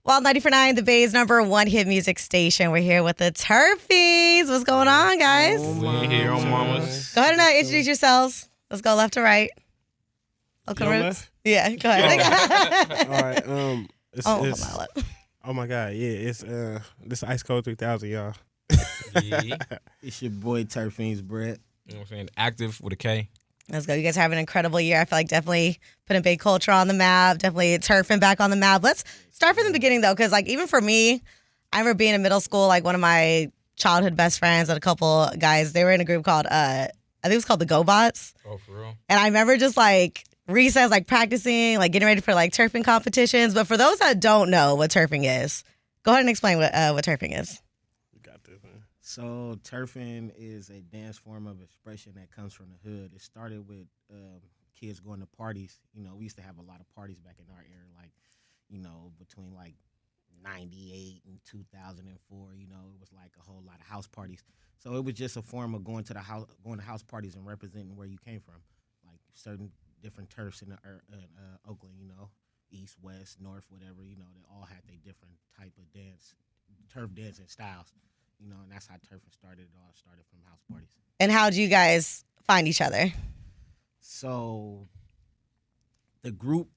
WiLD94.9, the Bay's #1 hit music station. We're here with the Turf Feinz. What's going on, guys? We here on Mamas. Go ahead and introduce yourselves. Let's go left to right. Okay, left? Yeah, go ahead. All right. Oh My God. Yeah. It's this Ice Cold 3000, y'all. Yeah. It's your boy Turf Feinz, Brett. You know what I'm saying? Active with a K. Let's go. You guys are having an incredible year. I feel like definitely putting big culture on the map, definitely turfing back on the map. Let's start from the beginning, though, because like even for me, I remember being in middle school, like one of my childhood best friends and a couple guys, they were in a group called, I think it was called the GoBots. Oh, for real? And I remember just like recess, like practicing, like getting ready for like turfing competitions. But for those that don't know what turfing is, go ahead and explain what turfing is. You got this, man. So turfing is a dance form of expression that comes from the hood. It started with kids going to parties. You know, we used to have a lot of parties back in our era, like, you know, between like 98 and 2004, you know, it was like a whole lot of house parties. So it was just a form of going to house parties and representing where you came from, like certain different turfs in Oakland, you know, east, west, north, whatever, you know, they all had their different type of turf dancing styles, you know, and that's how turfing started. It all started from house parties. And how did you guys find each other? So the group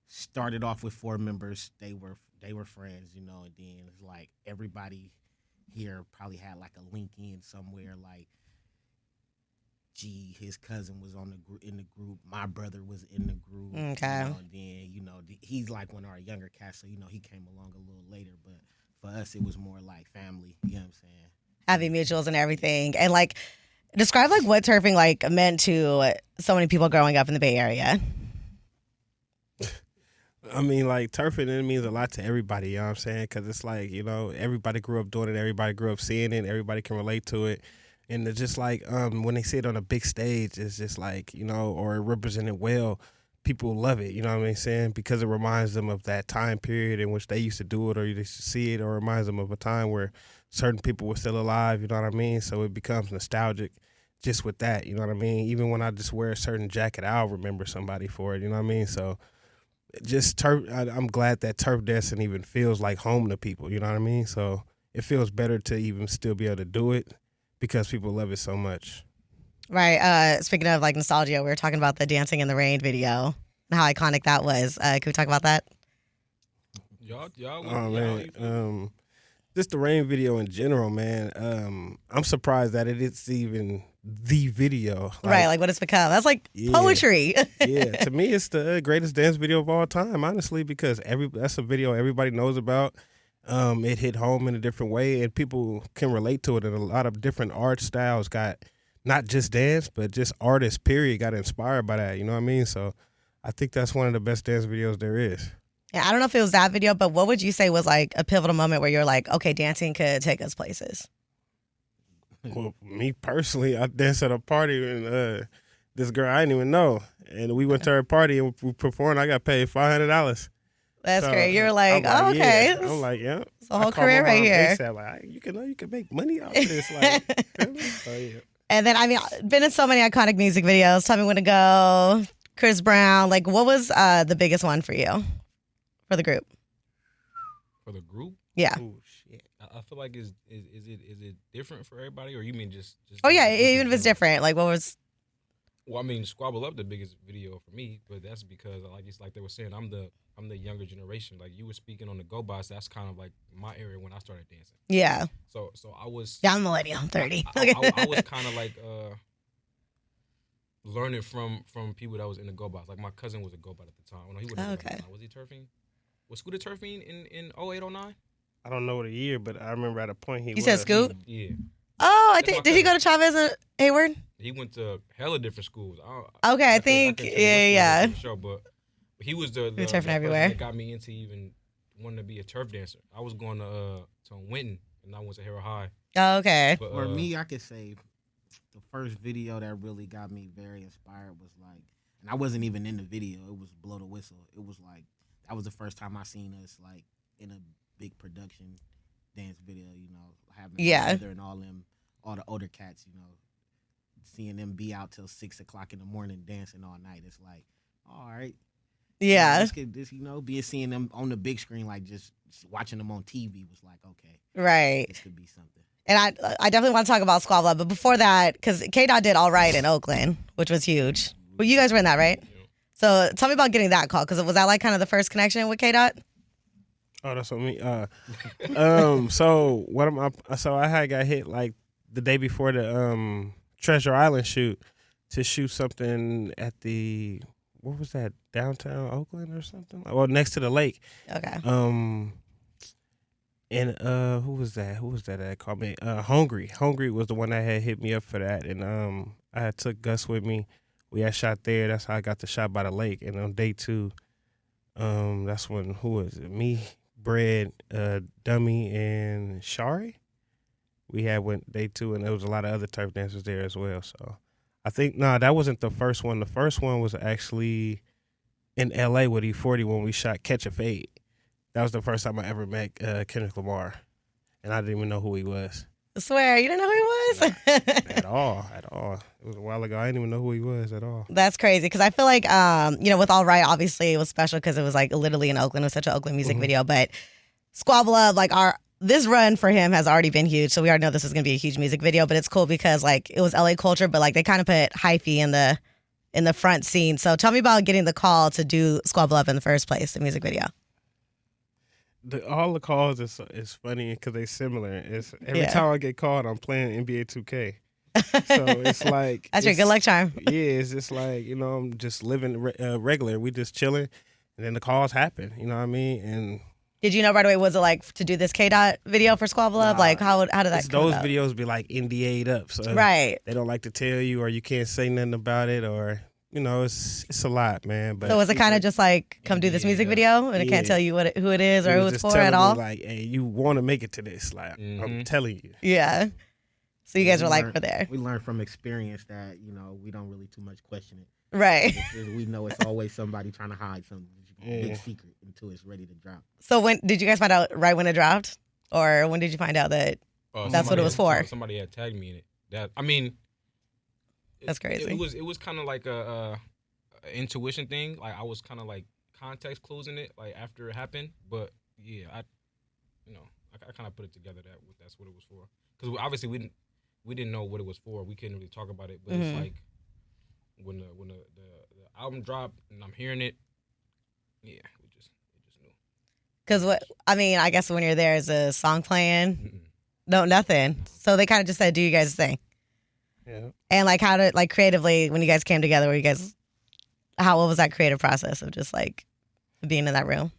started off with 4 members. They were friends, you know, and then it's like everybody here probably had like a link in somewhere. Like, his cousin was in the group. My brother was in the group. Okay. You know, and then, you know, he's like one of our younger cats, so, you know, he came along a little later. But for us, it was more like family. You know what I'm saying? Having mutuals and everything. And like, describe like what turfing like meant to so many people growing up in the Bay Area. I mean, like, turfing, it means a lot to everybody, you know what I'm saying? Because it's like, you know, everybody grew up doing it. Everybody grew up seeing it. Everybody can relate to it. And it's just like when they see it on a big stage, it's just like, you know, or represented well, people love it, you know what I'm saying? Because it reminds them of that time period in which they used to do it or you used to see it, or reminds them of a time where certain people were still alive, you know what I mean? So it becomes nostalgic just with that, you know what I mean? Even when I just wear a certain jacket, I'll remember somebody for it, you know what I mean? So just turf, I'm glad that turf dancing even feels like home to people, you know what I mean? So it feels better to even still be able to do it because people love it so much. Right. Speaking of like nostalgia, we were talking about the Dancing in the Rain video and how iconic that was. Can we talk about that? Man. Just the Rain video in general, man. I'm surprised that it is even the video. Right, like what it's become. That's like poetry. Yeah, to me, it's the greatest dance video of all time, honestly, because that's a video everybody knows about. It hit home in a different way, and people can relate to it. And a lot of different art styles got not just dance, but just artists, period, got inspired by that. You know what I mean? So I think that's one of the best dance videos there is. Yeah, I don't know if it was that video, but what would you say was like a pivotal moment where you're like, okay, dancing could take us places? Well, me personally, I danced at a party and this girl I didn't even know, and we went to her party and we performed. I got paid $500. That's great. You're like, oh, okay. Yeah. I'm like, yeah. It's a whole career right here. Said, like, you can make money out of this. Like, so, yeah. And then, I mean, been in so many iconic music videos. Tell Me When to Go, Chris Brown. Like, what was the biggest one for you, for the group? For the group? Yeah. Oh, shit. I feel like is it different for everybody, or you mean just oh yeah, even if it's different. Like, what was? Well, I mean, Squabble Up the biggest video for me, but that's because like they were saying, I'm the younger generation. Like you were speaking on the Go Bots, that's kind of like my area when I started dancing. Yeah. So I was. Yeah, I'm millennial. I'm 30. I was kind of like learning from people that was in the Go Bots. Like my cousin was a Go Bot at the time. Well, no, he wasn't. Okay. Was he turfing? Was Scooter turfing in 08, 09? I don't know the year, but I remember at a point he was. You said Scoot? Yeah. Oh, I think, did he go to Chavez and Hayward? He went to hella different schools. Okay, I think, yeah. Show, but he was the turfing that everywhere. That got me into even wanting to be a turf dancer. I was going to Winton, and I went to Harrow High. Oh, okay. But, for me, I could say the first video that really got me very inspired was like, and I wasn't even in the video. It was Blow the Whistle. It was like, that was the first time I seen us like in a big production dance video, you know, having together and all the older cats, you know, seeing them be out till 6 o'clock in the morning dancing all night. It's like, all right, Yeah. This, being seeing them on the big screen, like just watching them on TV was like, okay, Right. this could be something. And I definitely want to talk about Squabble, but before that, because K-Dot did all right in Oakland, which was huge. Well, you guys were in that, right? Yeah. So tell me about getting that call, because was that like kind of the first connection with K-Dot? Oh, that's what me. So what am I? So I had got hit like the day before the Treasure Island shoot to shoot something at the what was that, downtown Oakland or something? Well, next to the lake. Okay. And who was that? Who was that that called me? Hungry was the one that had hit me up for that, and I had took Gus with me. We had shot there. That's how I got the shot by the lake. And on day 2, that's when who was it? Me, Bread, Dummy, and Shari. We had went day 2, and there was a lot of other turf dancers there as well. So I think that wasn't the first one. The first one was actually in L.A. with E40 when we shot Catch a Fade. That was the first time I ever met Kendrick Lamar, and I didn't even know who he was. I swear, you didn't know who he was? At all. It was a while ago. I didn't even know who he was at all. That's crazy, because I feel like, with All Right, obviously it was special because it was like literally in Oakland. It was such an Oakland music video, but Squabble Up, like this run for him has already been huge, so we already know this is going to be a huge music video, but it's cool because like it was LA culture, but like they kind of put hyphy in the front scene. So tell me about getting the call to do Squabble Up in the first place, the music video. All the calls is funny because they similar. It's every time I get called, I'm playing NBA 2K. So it's like that's your good luck charm. Yeah, it's just like I'm just living regular. We just chilling, and then the calls happen. You know what I mean? And did you know right away? Was it like to do this K-Dot video for Squabble Up? Like how did that come those about? videos be like NDA'd up, so right. They don't like to tell you, or you can't say nothing about it, or it's a lot, man. But so was it kind of just like come do this music video, and it can't tell you who it is or who it's for at all? Like, hey, you want to make it to this? Like I'm telling you. Yeah. So you guys were like, we're there. We learned from experience that we don't really too much question it. Right. We know it's always somebody trying to hide something. Big secret until it's ready to drop. So when did you guys find out? Right when it dropped, or when did you find out that that's what it was for? Somebody had tagged me in it. That's crazy. It was kind of like a intuition thing. Like I was kind of like context clues in it, like after it happened. But yeah, I kind of put it together that's what it was for. Because obviously we didn't know what it was for. We couldn't really talk about it. But it's like when the album dropped and I'm hearing it. Yeah, we just knew. Because I guess when you're there, is a song playing? No, nothing. So they kind of just said, "Do you guys thing?" Yeah. And like, how did creatively when you guys came together? What was that creative process of just like being in that room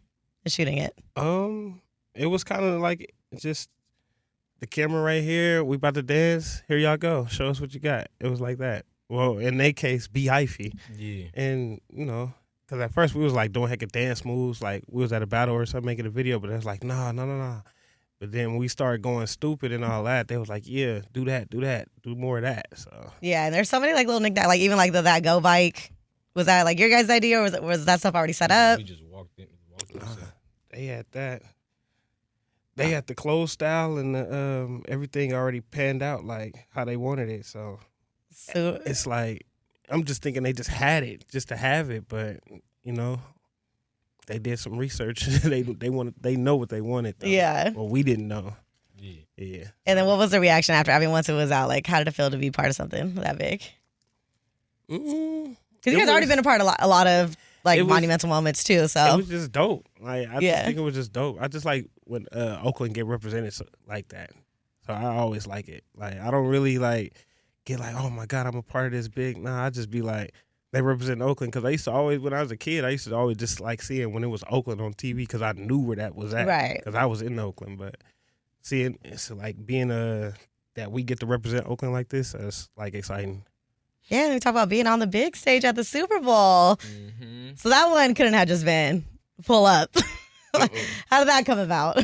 and shooting it? It was kind of like just the camera right here. We about to dance. Here y'all go. Show us what you got. It was like that. Well, in their case, be hyphy. Yeah. And because at first we was like doing heck of dance moves, like we was at a battle or something making a video, but it was like, nah. But then when we started going stupid and all that, they was like, yeah, do that, do more of that. So yeah, and there's so many like little knickknacks, like even like the That Go bike. Was that like your guys' idea, or was that stuff already set up? We just walked in. They had that. They had the clothes style and everything already panned out like how they wanted it. So it's like I'm just thinking they just had it just to have it, but they did some research. they know what they wanted though. Yeah. Well, we didn't know. Yeah. And then what was the reaction after? I mean, once it was out, like how did it feel to be part of something that big? Because you guys already been a part of a lot of like monumental moments too. So it was just dope. Like I just think it was just dope. I just like when Oakland get represented like that. So I always like it. Like I don't really like get like, oh my God, I'm a part of this big. Nah, I just be like, they represent Oakland, because I used to always, when I was a kid, I used to always just like seeing when it was Oakland on TV because I knew where that was at. Right. Because I was in Oakland. But seeing, it's like being that we get to represent Oakland like this, it's like exciting. Yeah, we talk about being on the big stage at the Super Bowl. Mm-hmm. So that one couldn't have just been pull up. How did that come about?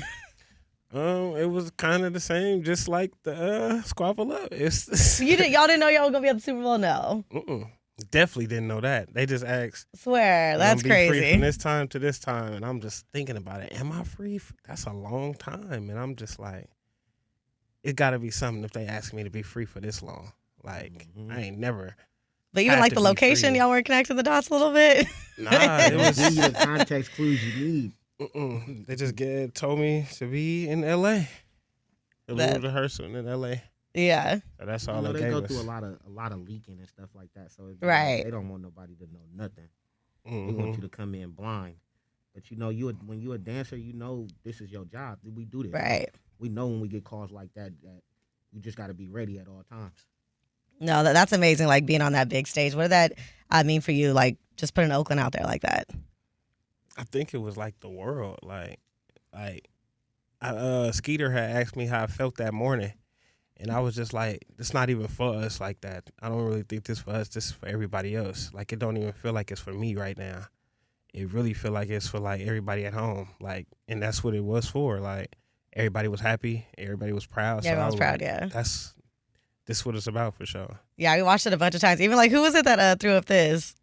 It was kind of the same, just like the Squabble Up. Y'all didn't know y'all were gonna be at the Super Bowl? No. Definitely didn't know that. They just asked. Swear, that's crazy. Free from this time to this time, and I'm just thinking about it. Am I free? That's a long time, and I'm just like, it got to be something if they ask me to be free for this long. Like I ain't never But even Had like to the be location, free. y'all were connecting the dots a little bit. Nah, it Give was. you the context clues you need. They just told me to be in L.A. A little That- rehearsal in L.A. Yeah. So that's You all know, they they gave go us. through a lot of leaking and stuff like that. So it's Right. they don't want nobody to know nothing. They Mhm. want you to come in blind. But you know, when you're a dancer, you know this is your job. We do this. Right. We know when we get calls like that you just got to be ready at all times. No, that's amazing. Like being on that big stage. What did that mean for you? Like just putting Oakland out there like that. I think it was like the world. Skeeter had asked me how I felt that morning, and I was just like, "It's not even for us like that. I don't really think this for us. This is for everybody else. Like it don't even feel like it's for me right now. It really feel like it's for like everybody at home. Like, and that's what it was for. Like everybody was happy, everybody was proud. Yeah, so everyone was I proud. like, Yeah. This is what it's about for sure. Yeah, we watched it a bunch of times. Even like, who was it that threw up this?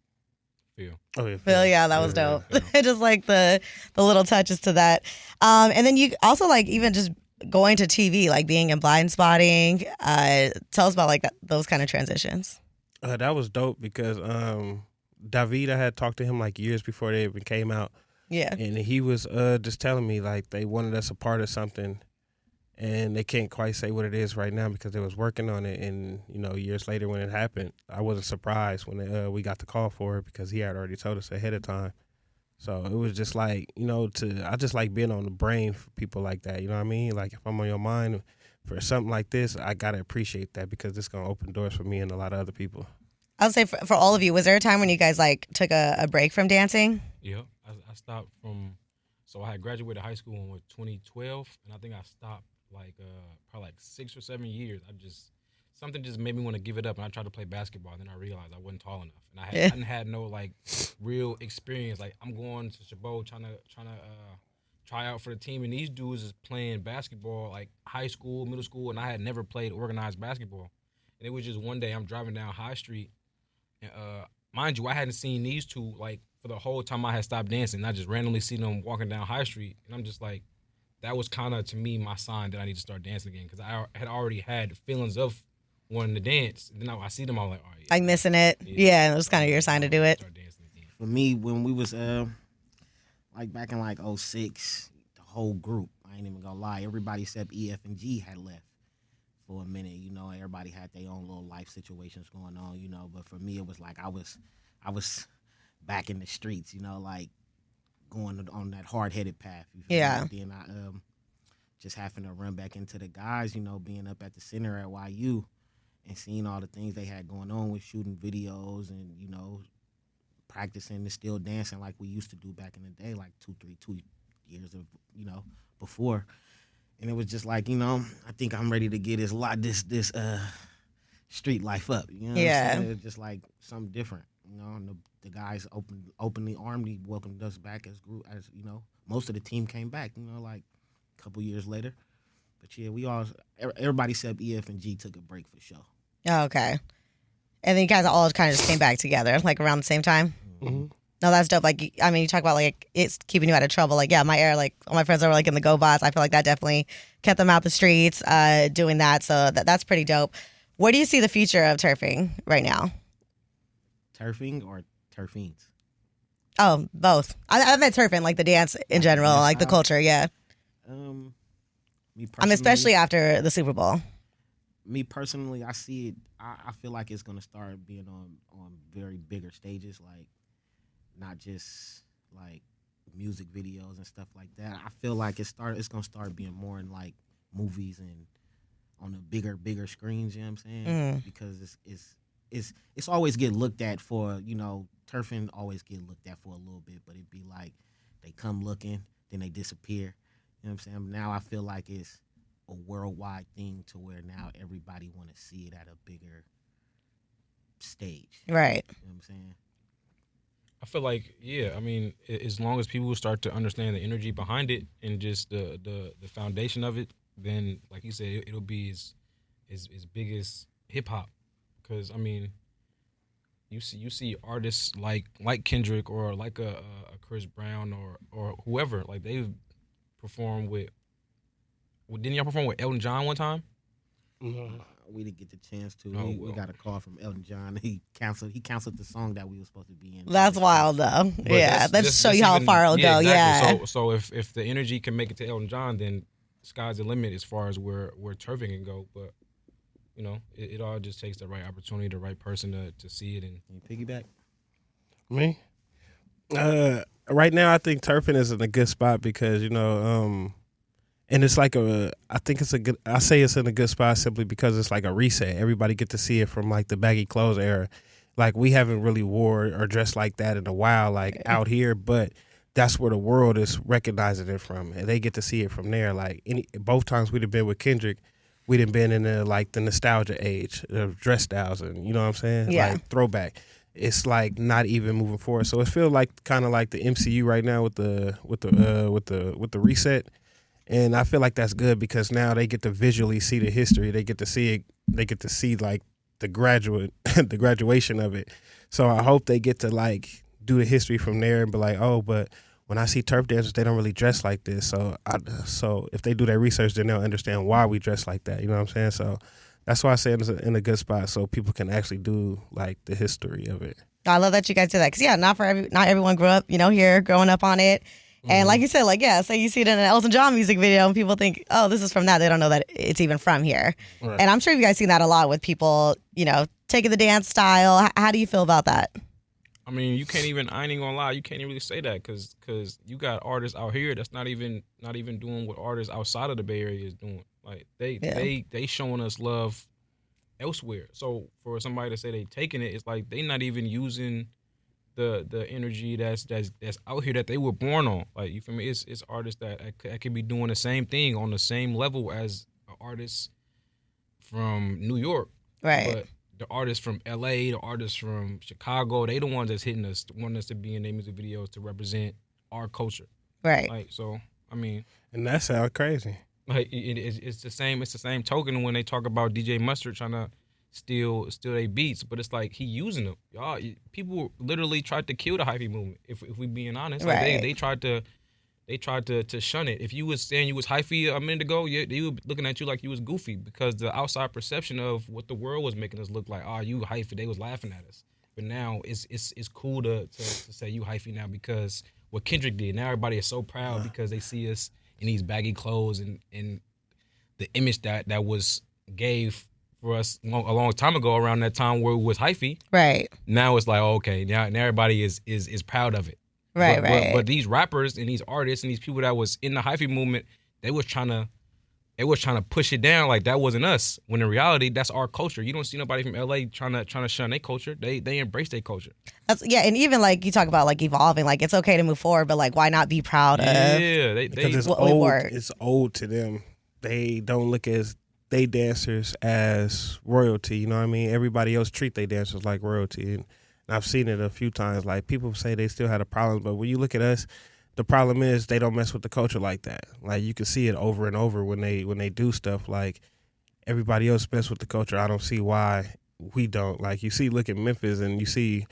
Phil. Oh yeah, Phil, yeah, that was Yeah. dope. Just like the little touches to that. And then you also like even just going to TV, like being in Blind Spotting. Tell us about like those kind of transitions. That was dope because David, I had talked to him like years before they even came out, Yeah. and he was just telling me like they wanted us a part of something, and they can't quite say what it is right now because they was working on it. And you know, years later when it happened, I wasn't surprised when we got the call for it because he had already told us ahead of time. So it was just like, you know, I just like being on the brain for people like that. You know what I mean? Like if I'm on your mind for something like this, I gotta appreciate that because it's gonna open doors for me and a lot of other people. I'll say for all of you, was there a time when you guys like took a break from dancing? Yeah, I stopped from. So I had graduated high school in 2012, and I think I stopped like probably like 6 or 7 years. Something just made me want to give it up, and I tried to play basketball. And then I realized I wasn't tall enough, and I hadn't had no like real experience. Like I'm going to Squabble trying to try out for the team, and these dudes is playing basketball like high school, middle school, and I had never played organized basketball. And it was just one day I'm driving down High Street, and mind you, I hadn't seen these two like for the whole time I had stopped dancing. I just randomly see them walking down High Street, and I'm just like, that was kind of to me my sign that I need to start dancing again because I had already had feelings of wanting to dance. And then I see them, I'm like, all right, Like missing it? Yeah, it was kind of your sign to do it. Start dancing again. For me, when we was like back in like 06, the whole group, I ain't even gonna lie, everybody except EF and G had left for a minute. You know, everybody had their own little life situations going on, you know. But for me, it was like I was back in the streets, you know, like going on that hard-headed path. You feel Yeah. me? Then I just having to run back into the guys, you know, being up at the center at YU and seeing all the things they had going on with shooting videos and, you know, practicing and still dancing like we used to do back in the day, like 2 years of, you know, before. And it was just like, you know, I think I'm ready to get this street life up. You know what Yeah. I'm saying? It's just like something different. You know, and the guys openly armed, welcomed us back as group, as you know, most of the team came back, you know, like a couple years later. But yeah, everybody except EF and G took a break for sure. Oh, okay. And then you guys all kind of just came back together, like around the same time? Mm-hmm. No, that's dope. Like, I mean, you talk about like it's keeping you out of trouble. Like, yeah, my era, like all my friends that were like in the Go Bots, I feel like that definitely kept them out the streets doing that. So that's pretty dope. Where do you see the future of turfing right now? Turfing or Turf Feinz? Oh, both. I meant turfing, like the dance in general, dance like the style? culture, yeah. Me I mean, especially personally- after the Super Bowl. Me personally, I see it. I feel like it's gonna start being on very bigger stages, like not just like music videos and stuff like that. I feel like it's gonna start being more in like movies and on the bigger screens. You know what I'm saying? Because it's always get looked at for, you know, turfing always get looked at for a little bit, but it'd be like they come looking, then they disappear. You know what I'm saying? Now I feel like it's a worldwide thing to where now everybody want to see it at a bigger stage. Right. You know what I'm saying? I feel like, yeah, I mean, as long as people start to understand the energy behind it and just the foundation of it, then, like you said, it'll be as big as hip hop. Because I mean, you see artists like Kendrick or like a Chris Brown or whoever, like they've performed with. Didn't y'all perform with Elton John one time? Mm-hmm. we didn't get the chance to. Oh, we well. got a call from Elton John. He canceled the song that we were supposed to be in. That's wild, though. But yeah, that that's show you how even- far it'll go. exactly. Yeah. So if the energy can make it to Elton John, then sky's the limit as far as where turfing can go. But you know, it all just takes the right opportunity, the right person to see it. And Piggyback. Me? Right now, I think turfing is in a good spot because, you know, and it's like I say it's in a good spot simply because it's like a reset. Everybody get to see it from like the baggy clothes era. Like we haven't really wore or dressed like that in a while, like out here, but that's where the world is recognizing it from. And they get to see it from there. Like both times we'd have been with Kendrick, we'd have been in the nostalgia age of dress styles and, you know what I'm saying? Yeah. Like throwback. It's like not even moving forward. So it feels like kind of like the MCU right now with the reset. And I feel like that's good because now they get to visually see the history. They get to see it. They get to see like the graduation of it. So I hope they get to like do the history from there and be like, oh, but when I see turf dancers, they don't really dress like this. So if they do their research, then they'll understand why we dress like that. You know what I'm saying? So that's why I say it's in a good spot so people can actually do like the history of it. I love that you guys do that because not everyone grew up, here growing up on it. And like you said, say you see it in an Elton John music video and people think, oh, this is from that. They don't know that it's even from here. Right. And I'm sure you guys seen that a lot with people, taking the dance style. How do you feel about that? I mean, I ain't even gonna lie, you can't even really say that because you got artists out here that's not even doing what artists outside of the Bay Area is doing. Like they showing us love elsewhere. So for somebody to say they taking it, it's like they not even using the energy that's out here that they were born on. Like, you feel me? It's artists that could be doing the same thing on the same level as artists from New York. Right. But the artists from LA, the artists from Chicago, they the ones that's hitting us, wanting us to be in their music videos to represent our culture. Right. Like, so, I mean. And that sounds crazy. Like, it's the same token when they talk about DJ Mustard trying to steal their beats, but it's like he using them. Y'all, people literally tried to kill the hyphy movement. If we being honest, like right. they tried to shun it. If you was saying you was hyphy a minute ago, they were looking at you like you was goofy because the outside perception of what the world was making us look like. Oh, you hyphy. They was laughing at us. But now it's cool to say you hyphy now because what Kendrick did. Now everybody is so proud because they see us in these baggy clothes and the image that was gave for us a long time ago around that time where it was hyphy. Right. Now it's like, okay, now everybody is proud of it. Right, but these rappers and these artists and these people that was in the hyphy movement, they was trying to push it down like that wasn't us. When in reality, that's our culture. You don't see nobody from LA trying to shun their culture. They embrace their culture. And even like you talk about like evolving, like it's okay to move forward, but like why not be proud of? Yeah, because it's what old. we were. It's old to them. They don't look as they dancers as royalty. You know what I mean? Everybody else treat they dancers like royalty, and I've seen it a few times. Like people say they still had a problem, but when you look at us, the problem is they don't mess with the culture like that. Like you can see it over and over when they do stuff. Like everybody else mess with the culture. I don't see why we don't. Like you see, look at Memphis, and you see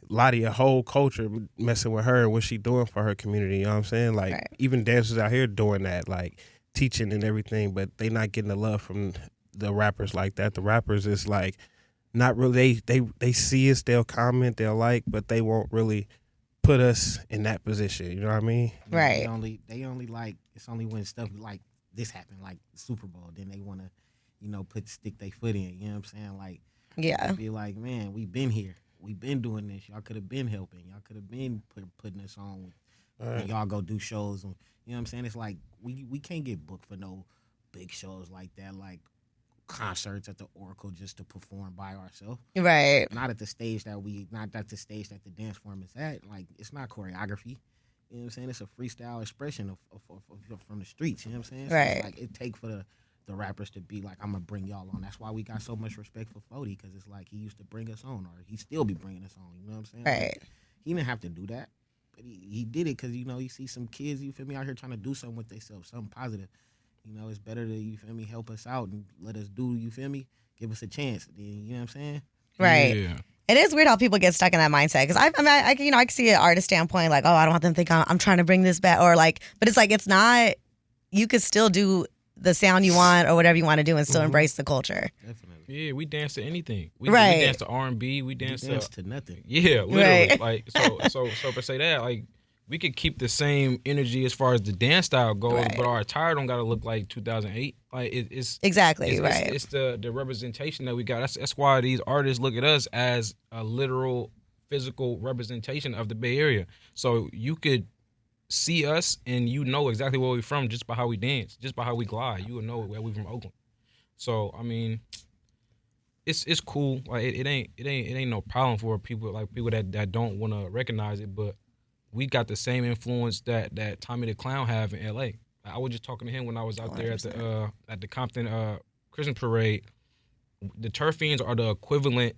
Lottie, a whole culture messing with her and what she doing for her community. You know what I'm saying? Like right. even dancers out here doing that, like teaching and everything, but they not getting the love from the rappers like that. The rappers is like not really. They see us, they'll comment, they'll like, but they won't really put us in that position. You know what I mean? Right. They only like, it's only when stuff like this happen, like the Super Bowl, then they want to, stick their foot in. You know what I'm saying? Like, yeah, be like, man, we been here, we been doing this. Y'all could have been helping. Y'all could have been putting us on. When y'all go do shows. You know what I'm saying? It's like we can't get booked for no big shows like that, like concerts at the Oracle just to perform by ourselves. right. Not at the stage that the dance form is at. Like, it's not choreography. You know what I'm saying? It's a freestyle expression of from the streets. You know what I'm saying? So right. It's like it take for the rappers to be like, I'm gonna bring y'all on. That's why we got so much respect for Fody, because it's like he used to bring us on, or he still be bringing us on. You know what I'm saying? Right. Like, he didn't have to do that, but he did it because you see some kids, you feel me, out here trying to do something with themselves, something positive. It's better to, you feel me, help us out and let us do, you feel me, give us a chance. Then, you know what I'm saying? Right. Yeah. It is weird how people get stuck in that mindset because I can see an artist standpoint like, oh, I don't want them to think I'm trying to bring this back, or like, but it's like it's not. You could still do the sound you want or whatever you want to do and still embrace the culture. Definitely. Yeah, we dance to anything. We Right. dance to R&B. We dance to nothing. Yeah, literally. Right. Like so per se that like we could keep the same energy as far as the dance style goes, Right. but our attire don't gotta look like 2008. Like it's Exactly, right. It's the representation that we got. That's why these artists look at us as a literal physical representation of the Bay Area. So you could see us and you know exactly where we're from just by how we dance, just by how we glide. You would know where we from Oakland. So I mean, it's cool. Like it ain't no problem for people that don't want to recognize it. But we got the same influence that Tommy the Clown have in L.A. I was just talking to him when I was out there at the Compton Christmas parade. The Turf Fiends are the equivalent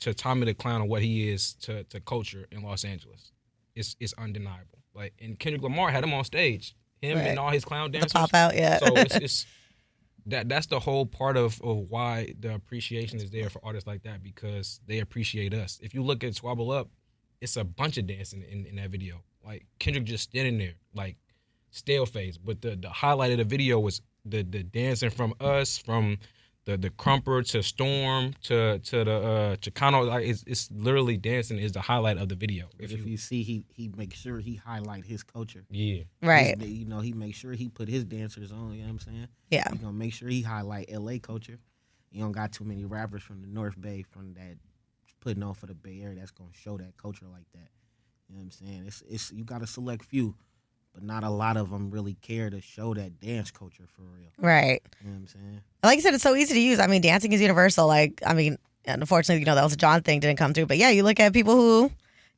to Tommy the Clown and what he is to culture in Los Angeles. It's undeniable. Like, and Kendrick Lamar had him on stage, him Right. and all his clown dancers. The pop out, yeah. So it's that's the whole part of why the appreciation is there for artists like that, because they appreciate us. If you look at Squabble Up, it's a bunch of dancing in that video. Like Kendrick just standing there, like stale face. But the highlight of the video was the dancing from us, from the Crumper to Storm to the Chicano. Like it's literally dancing is the highlight of the video. If you see, he makes sure he highlight his culture. Yeah. Right. He makes sure he put his dancers on. You know what I'm saying? Yeah. He gonna make sure he highlight L.A. culture. You don't got too many rappers from the North Bay from that putting on for the Bay Area that's gonna show that culture like that. You know what I'm saying? It's you got a select few, but not a lot of them really care to show that dance culture for real. Right. You know what I'm saying? Like you said, it's so easy to use. I mean, dancing is universal. Like, I mean, unfortunately, the Elton John thing didn't come through. But yeah, you look at people who,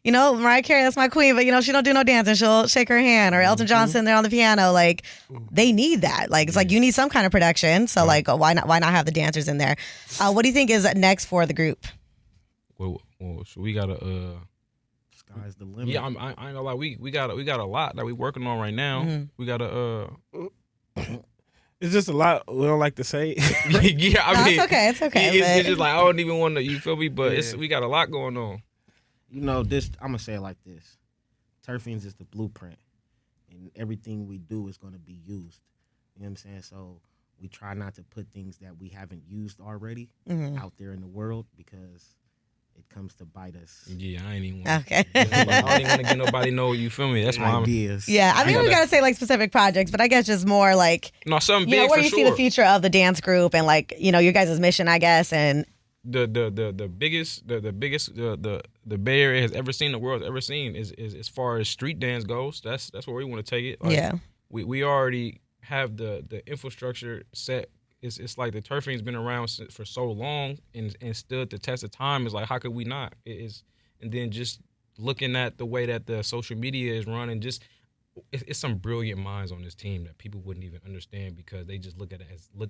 Mariah Carey, that's my queen, but she don't do no dancing. She'll shake her hand. Or Elton John sitting there on the piano. Like, they need that. Like, it's like you need some kind of production. So like, why not have the dancers in there? What do you think is next for the group? Well, so we gotta Sky's the limit. yeah, I ain't gonna lie. We got a lot that we working on right now. Mm-hmm. We gotta It's just a lot we don't like to say. yeah, I No, mean, it's okay. It's but- just like I don't even want to. You feel me? But Yeah. we got a lot going on. This I'm gonna say it like this: Turf Feinz is the blueprint, and everything we do is gonna be used. You know what I'm saying? So we try not to put things that we haven't used already out there in the world because it comes to bite us. Yeah, I ain't even. Wanna, Okay. I don't even want to get nobody know. You feel me? That's why I'm. Ideas. Yeah, I mean, we gotta say like specific projects, but I guess just more like, No, something big where for you sure. see the future of the dance group and like, your guys' mission, I guess, and the biggest the Bay Area has ever seen, the world has ever seen is as far as street dance goes. That's where we want to take it. Like, yeah, we already have the infrastructure set. It's like the Turf Feinz been around for so long and stood the test of time. Is like, how could we not? And then just looking at the way that the social media is run, and just it's some brilliant minds on this team that people wouldn't even understand because they just look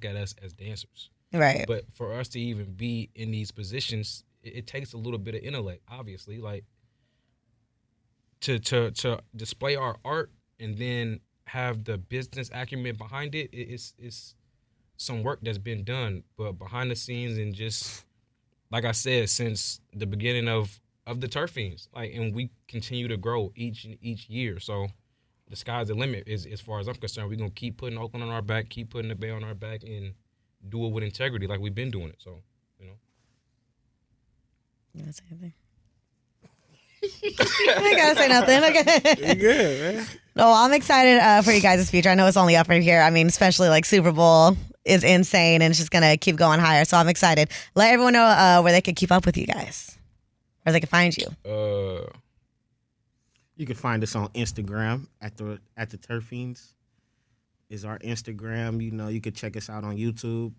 at us as dancers. right. But for us to even be in these positions, it takes a little bit of intellect, obviously, like to display our art and then have the business acumen behind it. It's some work that's been done, but behind the scenes, and just like I said, since the beginning of the Turf Feinz, like, and we continue to grow each year. So the sky's the limit. As far as I'm concerned, we're gonna keep putting Oakland on our back, keep putting the Bay on our back, and do it with integrity, like we've been doing it. So, You gotta say anything? I gotta say nothing. Okay. You good, man. No, I'm excited for you guys' future. I know it's only up from here. I mean, especially like Super Bowl is insane and it's just gonna keep going higher. So I'm excited. Let everyone know where they can keep up with you guys, where they can find you. You can find us on Instagram at the Turf Feinz is our Instagram. You can check us out on YouTube.